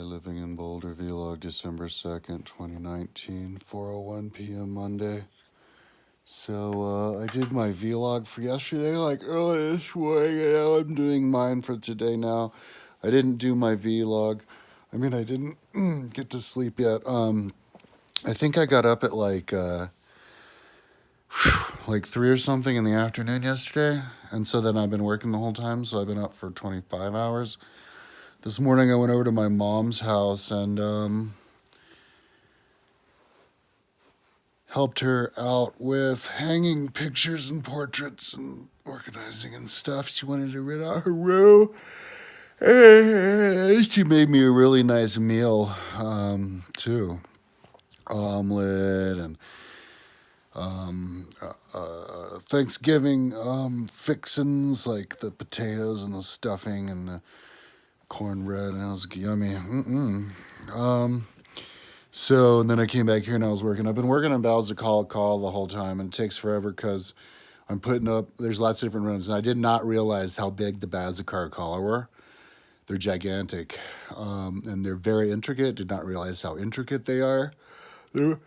Living in Boulder vlog, December 2nd, 2019, 4:01 p.m. Monday. So, I did my vlog for yesterday, like early this morning, and now I'm doing mine for today now. I didn't do my vlog. I didn't get to sleep yet. I think I got up at like 3 or something in the afternoon yesterday. And so then I've been working the whole time, so I've been up for 25 hours. This morning I went over to my mom's house and helped her out with hanging pictures and portraits and organizing and stuff. She wanted to rid out her room. She made me a really nice meal, too. Omelet and Thanksgiving fixins like the potatoes and the stuffing and the cornbread, and it was yummy. So and then I came back here and I was working. I've been working on Bowels of Caracalla the whole time, and it takes forever because I'm putting up. There's lots of different rooms, and I did not realize how big the Bowels of Caracalla were. They're gigantic, and they're very intricate. Did not realize how intricate they are. They're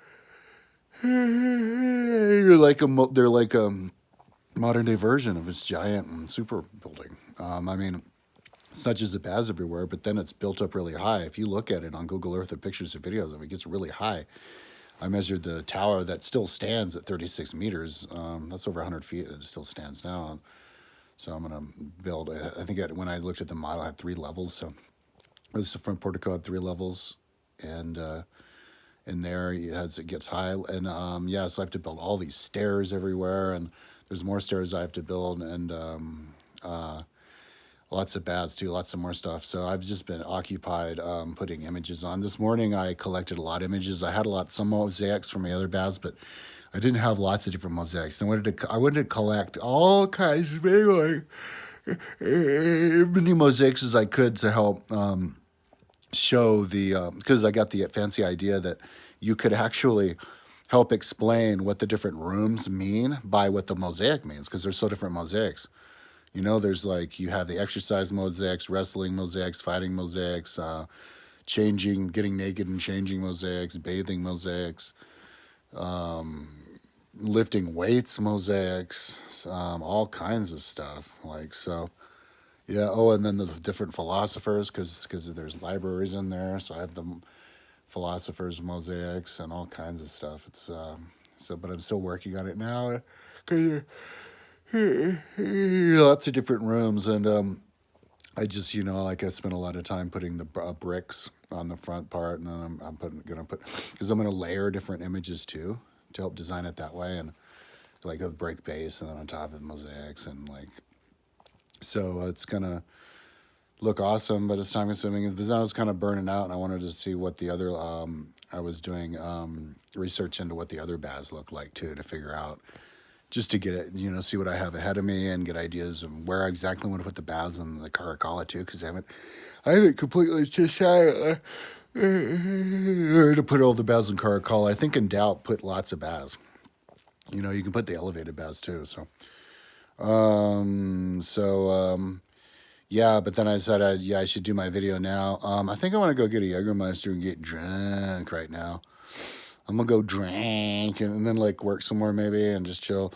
they're like a modern day version of this giant and super building. It's not just a baths everywhere, but then it's built up really high. If you look at it on Google Earth or pictures or videos of it, it gets really high. I measured the tower that still stands at 36 meters. That's over 100 feet. It still stands now. So I'm going to build, I think when I looked at the model, it had 3 levels. So this is the front portico had 3 levels. And in there, it gets high. And so I have to build all these stairs everywhere. And there's more stairs I have to build. And lots of baths too, lots of more stuff. So I've just been occupied putting images on. This morning I collected a lot of images. I had some mosaics from my other baths, but I didn't have lots of different mosaics. I wanted to collect all kinds of many mosaics as I could to help show because I got the fancy idea that you could actually help explain what the different rooms mean by what the mosaic means, because there's so different mosaics. There's you have the exercise mosaics, wrestling mosaics, fighting mosaics, getting naked and changing mosaics, bathing mosaics, lifting weights mosaics, all kinds of stuff. Yeah. Oh, and then the different philosophers, because there's libraries in there. So I have the philosophers mosaics and all kinds of stuff. It's but I'm still working on it now. Lots of different rooms, and I just I spent a lot of time putting the bricks on the front part, and then I'm gonna put because I'm gonna layer different images too to help design it that way, and like a brick base, and then on top of the mosaics, and so it's gonna look awesome, but it's time consuming. Because I was kind of burning out, and I wanted to see what the other I was doing research into what the other baths look like too, to figure out. Just to get it, see what I have ahead of me and get ideas of where exactly I want to put the baths and the Caracalla too, because I haven't completely decided to put all the baths in Caracalla. I think in doubt, put lots of baths. You can put the elevated baths too. Yeah. But then I said, I should do my video now. I think I want to go get a Jägermeister and get drunk right now. I'm gonna go drink and then work some more maybe and just chill.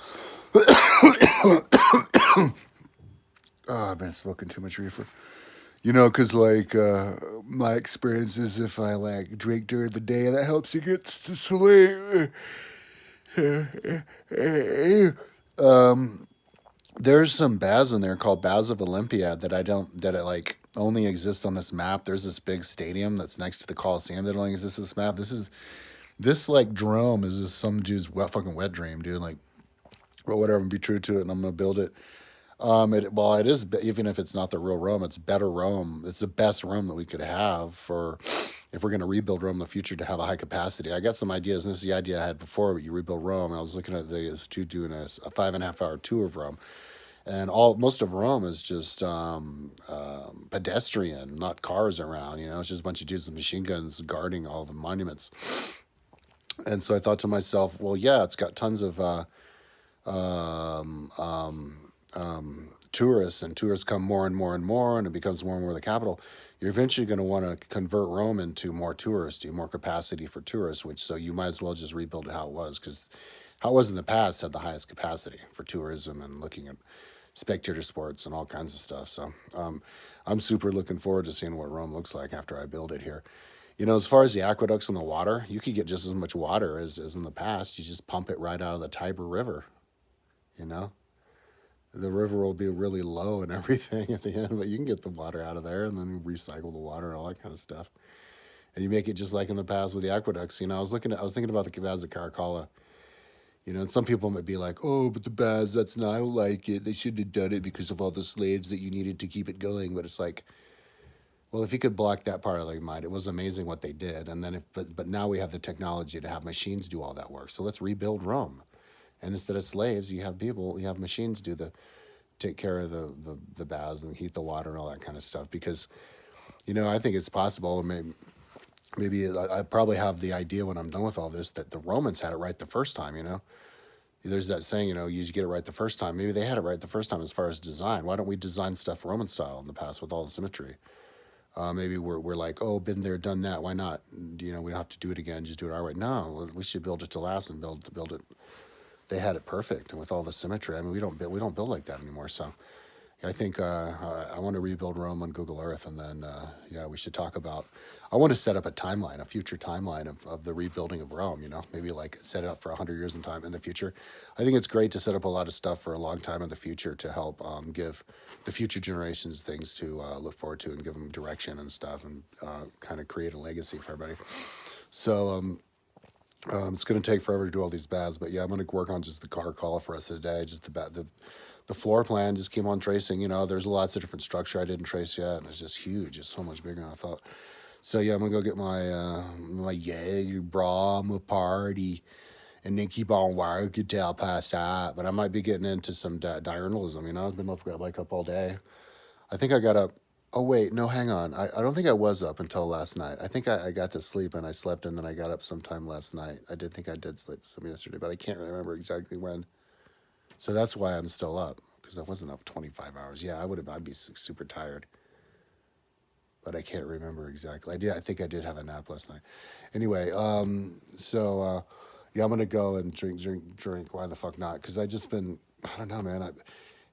I've been smoking too much reefer. Because my experience is if I drink during the day, that helps you get to sleep. There's some baths in there called Baths of Olympia that only exist on this map. There's this big stadium that's next to the Coliseum that only exists on this map. This drome is just some dude's fucking wet dream, dude. But whatever, be true to it, and I'm gonna build it. It is, even if it's not the real Rome, it's better Rome. It's the best Rome that we could have for if we're gonna rebuild Rome in the future to have a high capacity. I got some ideas, and this is the idea I had before. But you rebuild Rome. I was looking at this dude doing a 5.5 hour tour of Rome, and most of Rome is just pedestrian, not cars around. It's just a bunch of dudes with machine guns guarding all the monuments. And so I thought to myself, well, yeah, it's got tons of tourists, and tourists come more and more and more, and it becomes more and more the capital. you're eventually going to want to convert Rome into more touristy, more capacity for tourists. Which so you might as well just rebuild it how it was, because how it was in the past had the highest capacity for tourism and looking at spectator sports and all kinds of stuff. So I'm super looking forward to seeing what Rome looks like after I build it here. As far as the aqueducts and the water, you could get just as much water as in the past. You just pump it right out of the Tiber River. You know, the river will be really low and everything at the end, but you can get the water out of there and then recycle the water and all that kind of stuff. And you make it just like in the past with the aqueducts. I was thinking about the baths at Caracalla. And some people might be like, "Oh, but the baths, that's not. I don't like it. They shouldn't have done it because of all the slaves that you needed to keep it going." But it's like, well, if you could block that part of their mind, it was amazing what they did. And then, but now we have the technology to have machines do all that work. So let's rebuild Rome. And instead of slaves, you have machines do take care of the baths and heat the water and all that kind of stuff. Because, I think it's possible. Maybe I probably have the idea when I'm done with all this that the Romans had it right the first time. There's that saying, you get it right the first time. Maybe they had it right the first time as far as design. Why don't we design stuff Roman style in the past with all the symmetry? Maybe we're like, oh, been there, done that. Why not? We don't have to do it again. Just do it our way. No, we should build it to last and build it. They had it perfect and with all the symmetry. I mean, we don't build like that anymore. So I think I want to rebuild Rome on Google Earth, and then yeah, we should talk about. I want to set up a future timeline of the rebuilding of Rome. Maybe like set it up for 100 years in the future. I think it's great to set up a lot of stuff for a long time in the future to help give the future generations things to look forward to and give them direction and stuff, and kind of create a legacy for everybody. So it's going to take forever to do all these baths, but yeah, I'm going to work on just the car call for us today. Just the floor plan, just keep on tracing. There's lots of different structure I didn't trace yet, and it's just huge. It's so much bigger than I thought. So yeah, I'm gonna go get my Jaeger bra, my party, and then keep on working till I pass out. But I might be getting into some diurnalism. I've been up all day. I think I got up. Oh wait, no, hang on. I don't think I was up until last night. I think I got to sleep and I slept and then I got up sometime last night. I did think I did sleep some yesterday, but I can't remember exactly when. So that's why I'm still up, because I wasn't up 25 hours. Yeah, I'd be super tired, but I can't remember exactly. I think I did have a nap last night. Anyway, yeah, I'm gonna go and drink. Why the fuck not? Because I don't know, man.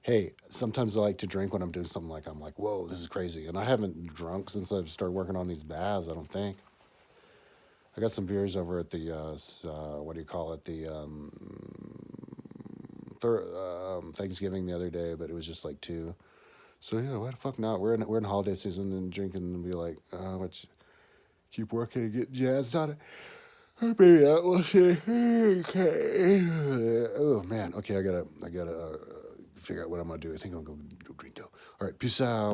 Hey, sometimes I like to drink when I'm doing something like I'm like, whoa, this is crazy. And I haven't drunk since I've started working on these baths. I don't think. I got some beers over at the what do you call it? The Thanksgiving the other day, but it was just like two. So yeah, why the fuck not? We're in holiday season and drinking and be like, let's keep working and get jazzed on it. Maybe that we'll see. Okay. Oh man. Okay, I gotta figure out what I'm gonna do. I think I'm gonna go drink though. All right, peace out.